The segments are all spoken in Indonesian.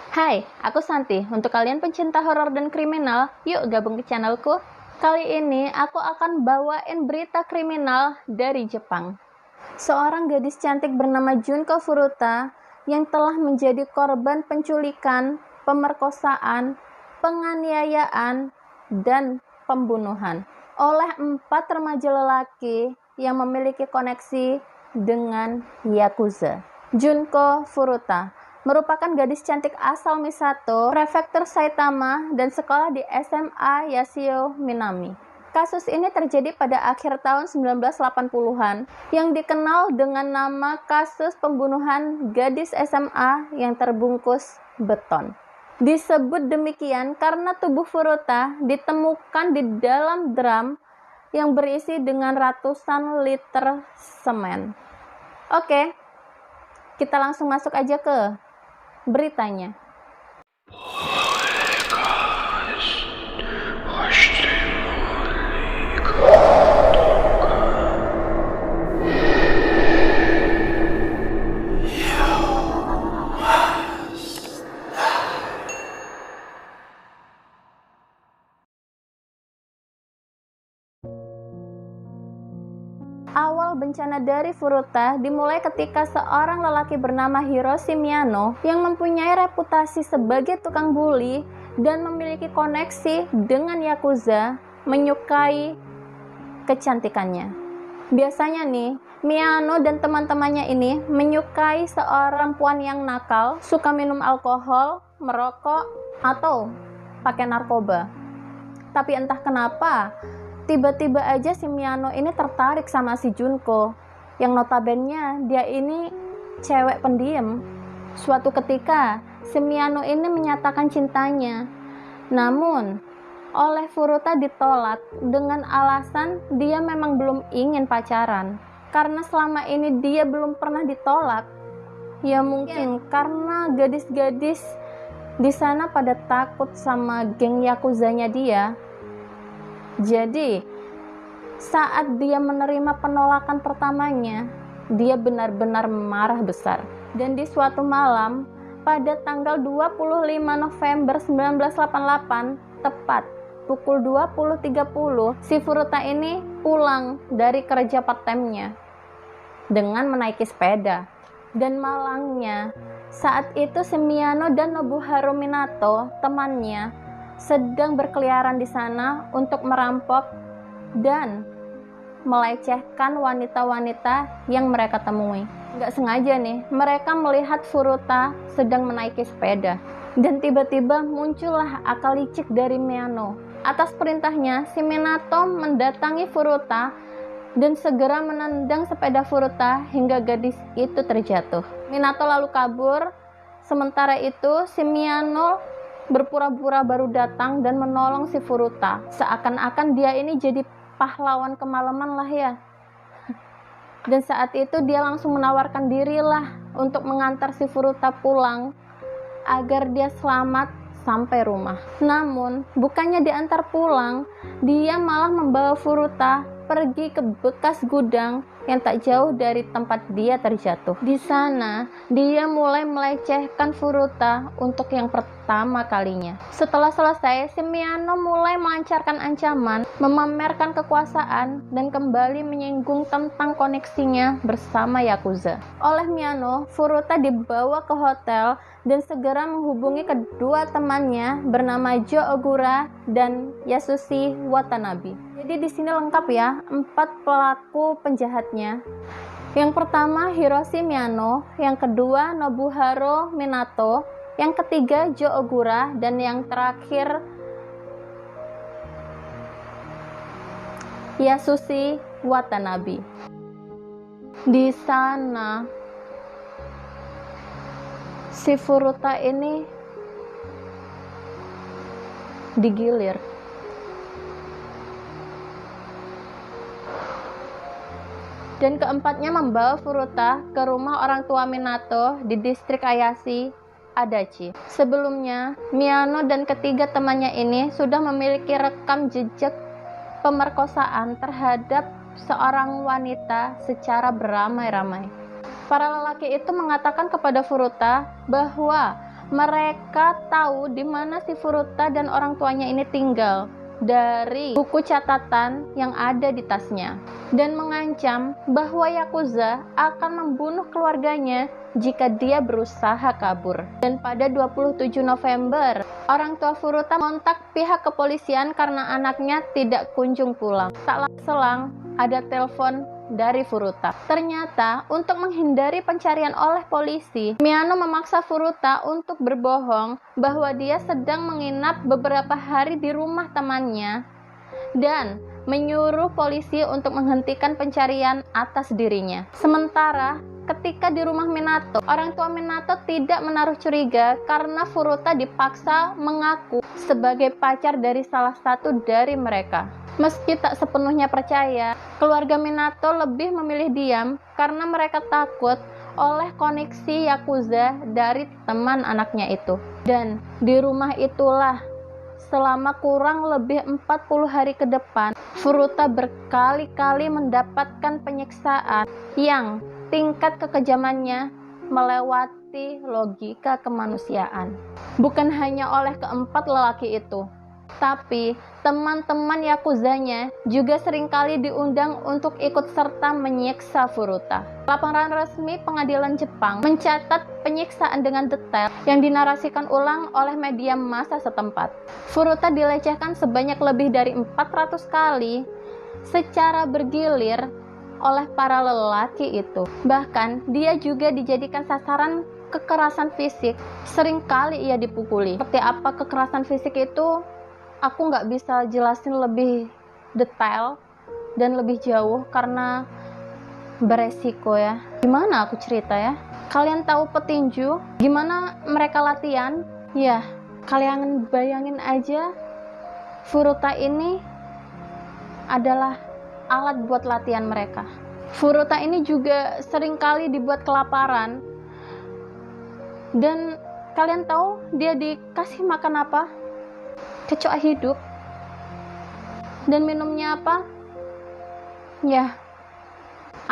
Hai, aku Santi. Untuk kalian pencinta horor dan kriminal, yuk gabung ke channelku. Kali ini aku akan bawain berita kriminal dari Jepang. Seorang gadis cantik bernama Junko Furuta yang telah menjadi korban penculikan, pemerkosaan, penganiayaan, dan pembunuhan oleh 4 remaja lelaki yang memiliki koneksi dengan Yakuza. Junko Furuta merupakan gadis cantik asal Misato, prefektur Saitama, dan sekolah di SMA Yashio Minami. Kasus ini terjadi pada akhir tahun 1980-an yang dikenal dengan nama kasus pembunuhan gadis SMA yang terbungkus beton. Disebut demikian karena tubuh Furuta ditemukan di dalam drum yang berisi dengan ratusan liter semen. Oke, kita langsung masuk aja ke beritanya. Awal bencana dari Furuta dimulai ketika seorang lelaki bernama Hiroshi Miyano yang mempunyai reputasi sebagai tukang bully dan memiliki koneksi dengan Yakuza menyukai kecantikannya. Biasanya nih, Miyano dan teman-temannya ini menyukai seorang perempuan yang nakal, suka minum alkohol, merokok, atau pakai narkoba. Tapi entah kenapa, tiba-tiba aja si Miyano ini tertarik sama si Junko, yang notabene dia ini cewek pendiam. Suatu ketika, si Miyano ini menyatakan cintanya. Namun, oleh Furuta ditolak dengan alasan dia memang belum ingin pacaran. Karena selama ini dia belum pernah ditolak. Ya mungkin karena gadis-gadis di sana pada takut sama geng Yakuzanya dia. Jadi, saat dia menerima penolakan pertamanya, dia benar-benar marah besar. Dan di suatu malam, pada tanggal 25 November 1988, tepat pukul 20.30, si Furuta ini pulang dari kerja part-time-nya dengan menaiki sepeda. Dan malangnya, saat itu si Miyano dan Nobuharu Minato, temannya, sedang berkeliaran di sana untuk merampok dan melecehkan wanita-wanita yang mereka temui. Nggak sengaja nih, mereka melihat Furuta sedang menaiki sepeda. Dan tiba-tiba muncullah akal licik dari Miyano. Atas perintahnya, si Minato mendatangi Furuta dan segera menendang sepeda Furuta hingga gadis itu terjatuh. Minato lalu kabur. Sementara itu, si Miyano berpura-pura baru datang dan menolong si Furuta. Seakan-akan dia ini jadi pahlawan kemalaman lah ya. Dan saat itu dia langsung menawarkan dirilah untuk mengantar si Furuta pulang agar dia selamat sampai rumah. Namun, bukannya diantar pulang, dia malah membawa Furuta pergi ke bekas gudang yang tak jauh dari tempat dia terjatuh. Di sana, dia mulai melecehkan Furuta untuk yang pertama kalinya. Setelah selesai, si Miyano mulai melancarkan ancaman, memamerkan kekuasaan, dan kembali menyinggung tentang koneksinya bersama Yakuza. Oleh Miyano, Furuta dibawa ke hotel dan segera menghubungi kedua temannya bernama Jo Ogura dan Yasushi Watanabe. Jadi di sini lengkap ya, 4 pelaku penjahatnya. Yang pertama Hiroshi Miyano, yang kedua Nobuharu Minato, yang ketiga Jo Ogura, dan yang terakhir Yasushi Watanabe. Di sana si Furuta ini digilir. Dan keempatnya membawa Furuta ke rumah orang tua Minato di distrik Ayashi, Adachi. Sebelumnya, Miyano dan ketiga temannya ini sudah memiliki rekam jejak pemerkosaan terhadap seorang wanita secara beramai-ramai. Para lelaki itu mengatakan kepada Furuta bahwa Mereka tahu di mana si Furuta dan orang tuanya ini tinggal dari buku catatan yang ada di tasnya, dan mengancam bahwa Yakuza akan membunuh keluarganya jika dia berusaha kabur. Dan pada 27 November, orang tua Furuta mengontak pihak kepolisian karena anaknya tidak kunjung pulang. Tak selang ada telepon dari Furuta. Ternyata untuk menghindari pencarian oleh polisi, Miyano memaksa Furuta untuk berbohong bahwa dia sedang menginap beberapa hari di rumah temannya dan menyuruh polisi untuk menghentikan pencarian atas dirinya. Sementara ketika di rumah Minato, orang tua Minato tidak menaruh curiga karena Furuta dipaksa mengaku sebagai pacar dari salah satu dari mereka. Meski tak sepenuhnya percaya, keluarga Minato lebih memilih diam karena mereka takut oleh koneksi Yakuza dari teman anaknya itu. Dan di rumah itulah selama kurang lebih 40 hari ke depan, Furuta berkali-kali mendapatkan penyiksaan yang tingkat kekejamannya melewati logika kemanusiaan. Bukan hanya oleh keempat lelaki itu, tapi teman-teman Yakuzanya juga seringkali diundang untuk ikut serta menyiksa Furuta. Laporan resmi pengadilan Jepang mencatat penyiksaan dengan detail yang dinarasikan ulang oleh media massa setempat. Furuta dilecehkan sebanyak lebih dari 400 kali secara bergilir oleh para lelaki itu. Bahkan dia juga dijadikan sasaran kekerasan fisik. Seringkali ia dipukuli. Seperti apa kekerasan fisik itu, aku nggak bisa jelasin lebih detail dan lebih jauh karena beresiko ya. Gimana aku cerita ya? Kalian tahu petinju? Gimana mereka latihan? Ya, kalian bayangin aja, Furuta ini adalah alat buat latihan mereka. Furuta ini juga seringkali dibuat kelaparan. Dan kalian tahu dia dikasih makan apa? Kecoa hidup. Dan minumnya apa? Ya,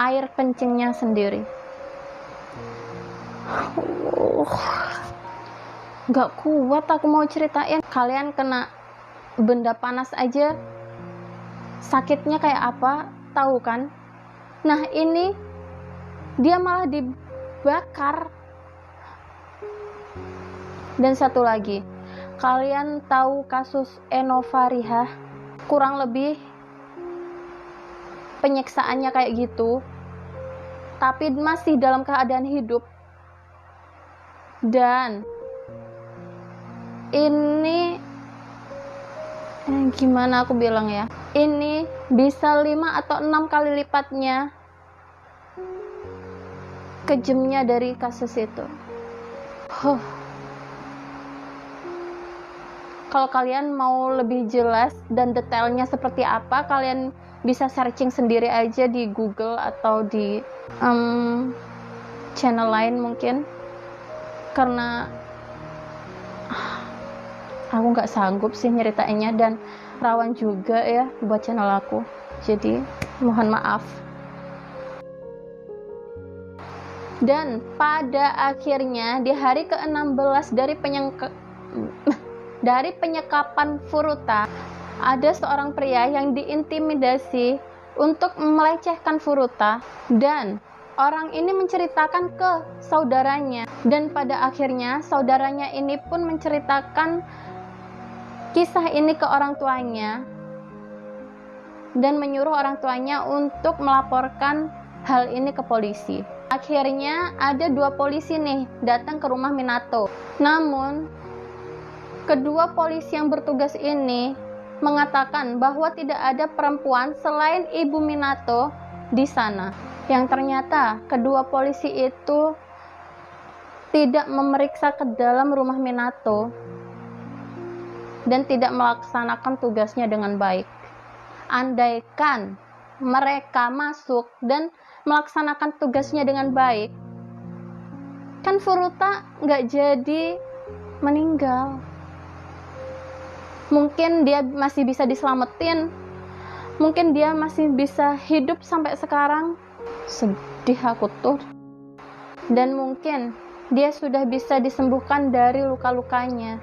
air kencingnya sendiri. Gak kuat aku mau ceritain. Kalian kena benda panas aja sakitnya kayak apa, tahu kan? Nah, ini dia malah dibakar. Dan satu lagi, kalian tahu kasus Eno Farihah? Kurang lebih penyiksaannya kayak gitu, tapi masih dalam keadaan hidup. Dan ini gimana aku bilang ya, ini bisa 5 atau 6 kali lipatnya kejamnya dari kasus itu. Kalau kalian mau lebih jelas dan detailnya seperti apa, kalian bisa searching sendiri aja di Google atau di channel lain mungkin, karena aku nggak sanggup sih nyeritainnya dan rawan juga ya buat channel aku, jadi mohon maaf. Dan pada akhirnya di hari ke-16 dari penyekapan Furuta, ada seorang pria yang diintimidasi untuk melecehkan Furuta, dan orang ini menceritakan ke saudaranya, dan pada akhirnya saudaranya ini pun menceritakan kisah ini ke orang tuanya dan menyuruh orang tuanya untuk melaporkan hal ini ke polisi. Akhirnya ada 2 polisi nih datang ke rumah Minato. Namun kedua polisi yang bertugas ini mengatakan bahwa tidak ada perempuan selain ibu Minato di sana. Yang ternyata kedua polisi itu tidak memeriksa ke dalam rumah Minato dan tidak melaksanakan tugasnya dengan baik. Andaikan mereka masuk dan melaksanakan tugasnya dengan baik, kan Furuta nggak jadi meninggal. Mungkin dia masih bisa diselamatin, mungkin dia masih bisa hidup sampai sekarang. Sedih aku tuh. Dan mungkin Dia sudah bisa disembuhkan dari luka-lukanya.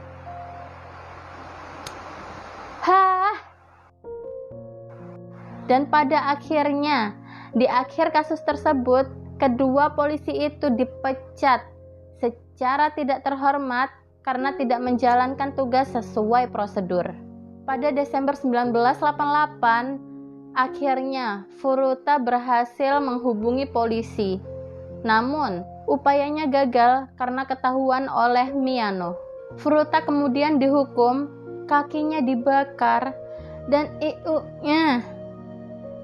Dan pada akhirnya, di akhir kasus tersebut, kedua polisi itu dipecat secara tidak terhormat karena tidak menjalankan tugas sesuai prosedur. Pada Desember 1988, akhirnya Furuta berhasil menghubungi polisi. Namun, upayanya gagal karena ketahuan oleh Miyano. Furuta kemudian dihukum, kakinya dibakar, dan iunya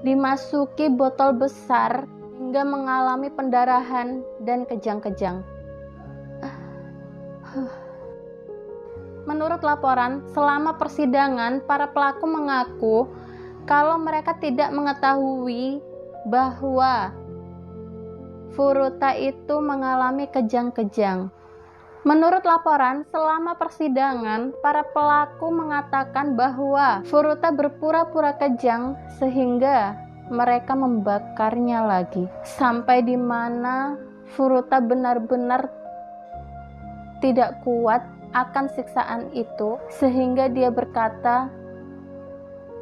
dimasuki botol besar hingga mengalami pendarahan dan kejang-kejang. Menurut laporan, selama persidangan, para pelaku mengaku kalau mereka tidak mengetahui bahwa Furuta itu mengalami kejang-kejang. Menurut laporan, selama persidangan, para pelaku mengatakan bahwa Furuta berpura-pura kejang sehingga mereka membakarnya lagi. Sampai di mana Furuta benar-benar tidak kuat akan siksaan itu, sehingga dia berkata,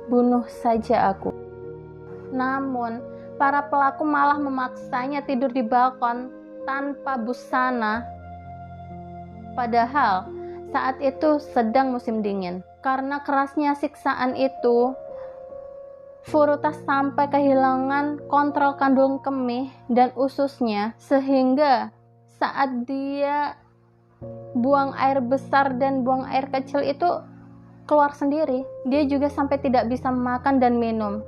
"Bunuh saja aku." Namun, para pelaku malah memaksanya tidur di balkon tanpa busana. Padahal saat itu sedang musim dingin. Karena kerasnya siksaan itu, Furuta sampai kehilangan kontrol kandung kemih dan ususnya, sehingga saat dia buang air besar dan buang air kecil itu keluar sendiri. Dia juga sampai tidak bisa makan dan minum.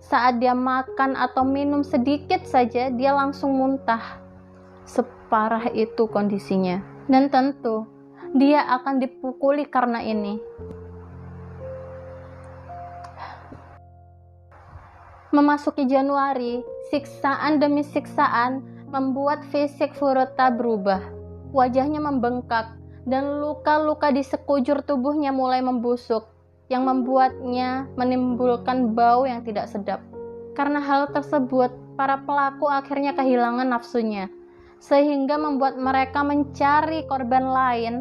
Saat dia makan atau minum sedikit saja, dia langsung muntah. Separah itu kondisinya. Dan tentu, dia akan dipukuli karena ini. Memasuki Januari, siksaan demi siksaan membuat fisik Furuta berubah. Wajahnya membengkak dan luka-luka di sekujur tubuhnya mulai membusuk, yang membuatnya menimbulkan bau yang tidak sedap. Karena hal tersebut, para pelaku akhirnya kehilangan nafsunya, sehingga membuat mereka mencari korban lain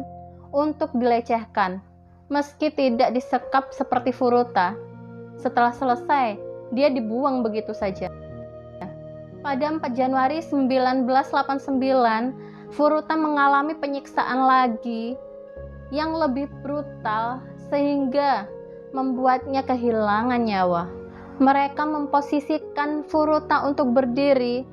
untuk dilecehkan, meski tidak disekap seperti Furuta. Setelah selesai, dia dibuang begitu saja. Pada 4 Januari 1989, Furuta mengalami penyiksaan lagi yang lebih brutal sehingga membuatnya kehilangan nyawa. Mereka memposisikan Furuta untuk berdiri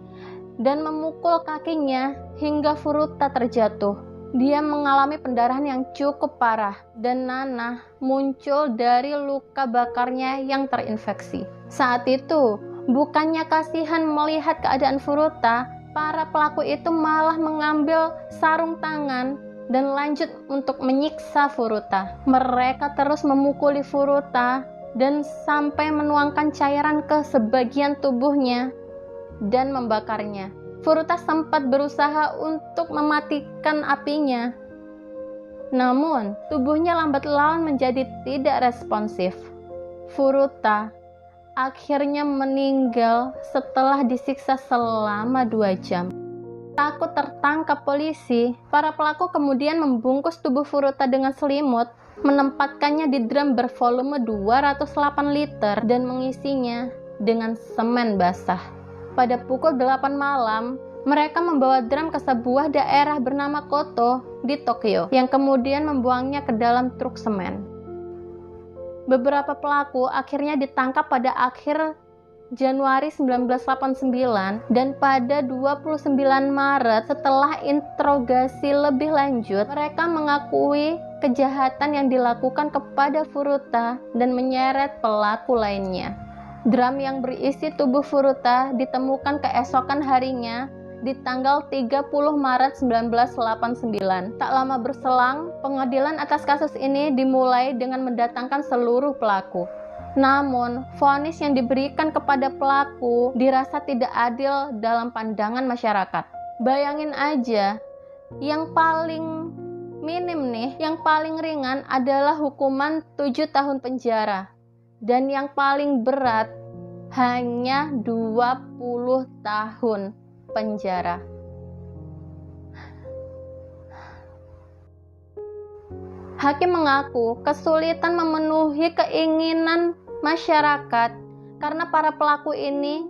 dan memukul kakinya hingga Furuta terjatuh. Dia mengalami pendarahan yang cukup parah dan nanah muncul dari luka bakarnya yang terinfeksi. Saat itu, bukannya kasihan melihat keadaan Furuta, para pelaku itu malah mengambil sarung tangan dan lanjut untuk menyiksa Furuta. Mereka terus memukuli Furuta dan sampai menuangkan cairan ke sebagian tubuhnya dan membakarnya. Furuta sempat berusaha untuk mematikan apinya, namun tubuhnya lambat laun menjadi tidak responsif. Furuta akhirnya meninggal setelah disiksa selama 2 jam. Takut tertangkap polisi, para pelaku kemudian membungkus tubuh Furuta dengan selimut, menempatkannya di drum bervolume 208 liter dan mengisinya dengan semen basah. Pada pukul 8 malam, mereka membawa drum ke sebuah daerah bernama Koto di Tokyo, yang kemudian membuangnya ke dalam truk semen. Beberapa pelaku akhirnya ditangkap pada akhir Januari 1989 dan pada 29 Maret setelah interogasi lebih lanjut, mereka mengakui kejahatan yang dilakukan kepada Furuta dan menyeret pelaku lainnya. Drum yang berisi tubuh Furuta ditemukan keesokan harinya di tanggal 30 Maret 1989. Tak lama berselang, pengadilan atas kasus ini dimulai dengan mendatangkan seluruh pelaku. Namun, vonis yang diberikan kepada pelaku dirasa tidak adil dalam pandangan masyarakat. Bayangin aja, yang paling minim nih, yang paling ringan adalah hukuman 7 tahun penjara. Dan yang paling berat hanya 20 tahun penjara. Hakim mengaku kesulitan memenuhi keinginan masyarakat karena para pelaku ini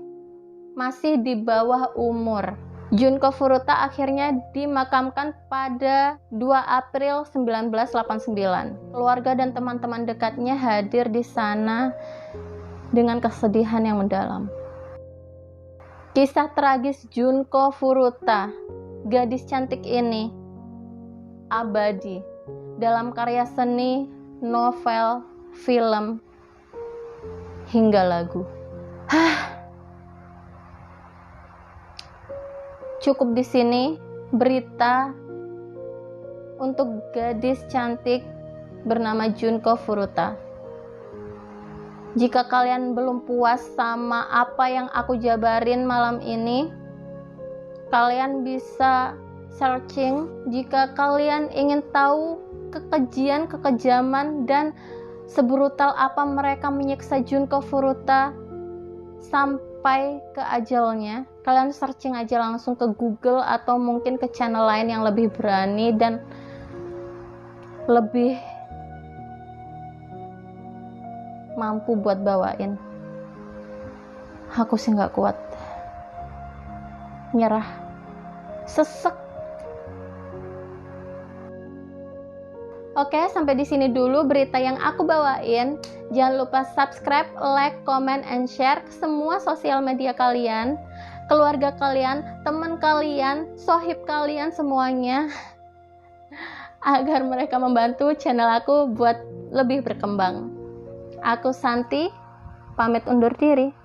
masih di bawah umur. Junko Furuta akhirnya dimakamkan pada 2 April 1989. Keluarga dan teman-teman dekatnya hadir di sana dengan kesedihan yang mendalam. Kisah tragis Junko Furuta, gadis cantik ini, abadi dalam karya seni, novel, film, hingga lagu. Cukup di sini berita untuk gadis cantik bernama Junko Furuta. Jika kalian belum puas sama apa yang aku jabarin malam ini, kalian bisa searching. Jika kalian ingin tahu kekejian, kekejaman, dan sebrutal apa mereka menyiksa Junko Furuta sampai ke ajalnya, kalian searching aja langsung ke Google atau mungkin ke channel lain yang lebih berani dan lebih mampu buat bawain. Aku sih nggak kuat, nyerah, sesek. Oke, sampai di sini dulu berita yang aku bawain. Jangan lupa subscribe, like, comment, and share ke semua sosial media kalian, keluarga kalian, teman kalian, sohib kalian semuanya, agar mereka membantu channel aku buat lebih berkembang. Aku Santi, pamit undur diri.